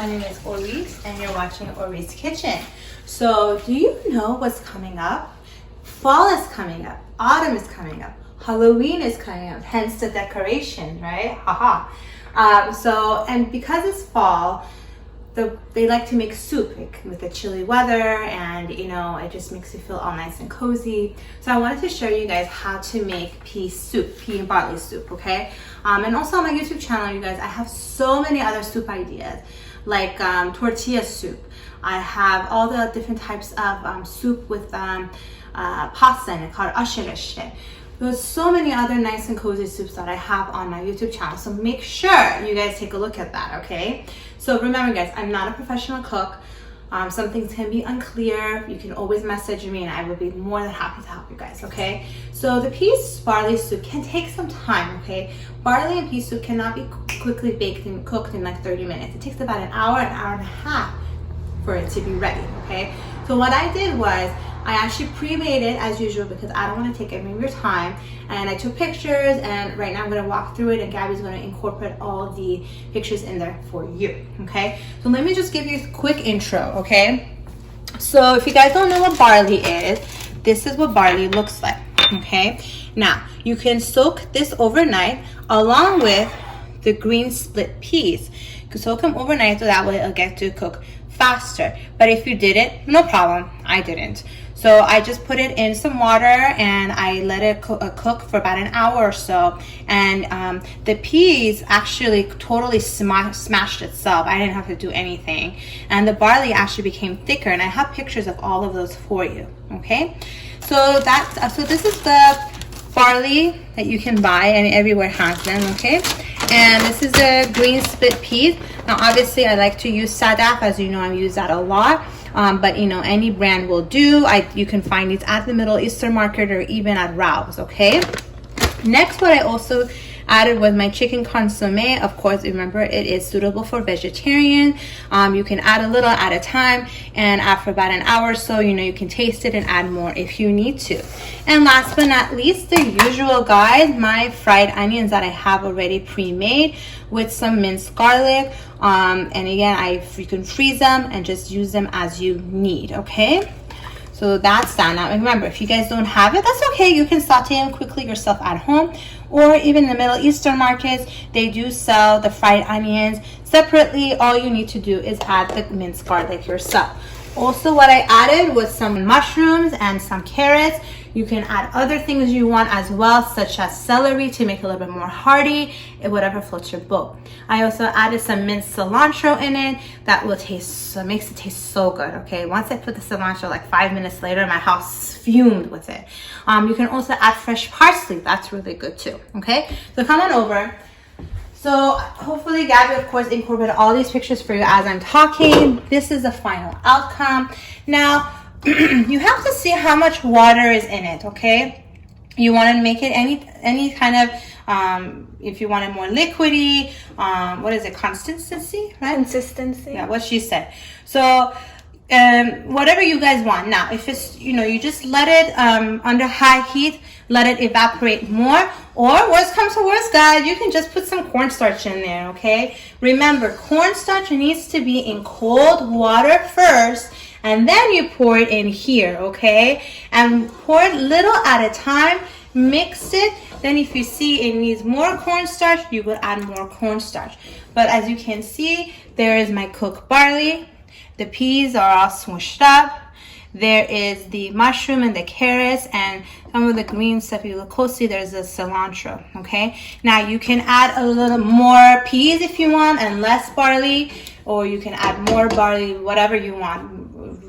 My name is Oris and you're watching Oris Kitchen. So do you know what's coming up? Fall is coming up, autumn is coming up, Halloween is coming up, hence the decoration, right? Haha. And because it's fall, they like to make soup with the chilly weather, and it just makes you feel all nice and cozy. So I wanted to show you guys how to make pea soup, pea and barley soup, okay? And also on my YouTube channel, you guys, I have so many other soup ideas, like tortilla soup. I have all the different types of soup with pasta in it called ashereshe. There's so many other nice and cozy soups that I have on my YouTube channel. So make sure you guys take a look at that, okay? So remember guys, I'm not a professional cook. Some things can be unclear. You can always message me and I will be more than happy to help you guys, okay? So the pea barley soup can take some time, okay? Barley and pea soup cannot be quickly baked and cooked in like 30 minutes. It takes about an hour and a half for it to be ready, okay? So what I did was, I actually pre-made it as usual because I don't want to take any of your time, and I took pictures, and right now I'm going to walk through it and Gabby's going to incorporate all the pictures in there for you, okay? So let me just give you a quick intro, okay? So if you guys don't know what barley is, this is what barley looks like, okay? Now you can soak this overnight along with the green split peas. You can soak them overnight so that way it'll get to cook faster. But if you didn't, no problem. I didn't. So I just put it in some water and I let it cook for about an hour or so. And the peas actually totally smashed itself. I didn't have to do anything. And the barley actually became thicker. And I have pictures of all of those for you. Okay. So this is the barley that you can buy, and everywhere has them. Okay. And this is the green split peas. Now obviously I like to use sadaf, as you know I use that a lot. But any brand will do. You can find these at the Middle Eastern market or even at Ralph's, okay? Next, what I also added was my chicken consomme. Of course, remember it is suitable for vegetarian. You can add a little at a time, and after about an hour or so, you can taste it and add more if you need to. And last but not least, the usual guys, my fried onions that I have already pre-made with some minced garlic. And again, you can freeze them and just use them as you need, okay? So that's that. Now remember, if you guys don't have it, that's okay. You can saute them quickly yourself at home, or even the Middle Eastern markets, they do sell the fried onions separately. All you need to do is add the minced garlic yourself. Also, what I added was some mushrooms and some carrots. You can add other things you want as well, such as celery to make it a little bit more hearty, whatever floats your boat. I also added some minced cilantro in it. That makes it taste so good, okay? Once I put the cilantro, like 5 minutes later, my house fumed with it. You can also add fresh parsley. That's really good too, okay? So come on over. So hopefully Gabby, of course, incorporated all these pictures for you as I'm talking. This is the final outcome. Now, you have to see how much water is in it, okay? You want to make it any kind of, if you want it more liquidy, what is it, consistency, right? Consistency. Yeah, what she said. So, whatever you guys want. Now, if it's, you just let it under high heat, let it evaporate more, or worst comes to worst, guys, you can just put some cornstarch in there, okay? Remember, cornstarch needs to be in cold water first, and then you pour it in here, okay? And pour it little at a time, mix it. Then if you see it needs more cornstarch, you will add more cornstarch. But as you can see, there is my cooked barley. The peas are all smushed up. There is the mushroom and the carrots and some of the green stuff. If you look closely, there's the cilantro, okay? Now you can add a little more peas if you want and less barley, or you can add more barley, whatever you want.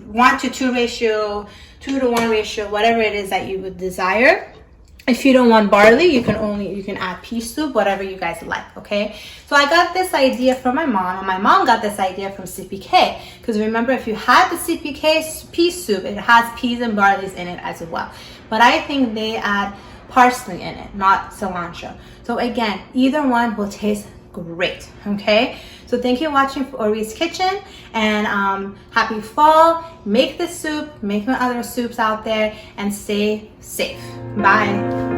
1-to-2 ratio, 2-to-1 ratio, whatever it is that you would desire. If you don't want barley, you can add pea soup, whatever you guys like, okay? So I got this idea from my mom, and my mom got this idea from CPK. Because remember, if you had the CPK pea soup, it has peas and barleys in it as well. But I think they add parsley in it, not cilantro. So again, either one will taste great, okay? So thank you for watching Oris Kitchen, and happy fall. Make this soup, make my other soups out there, and stay safe. Bye.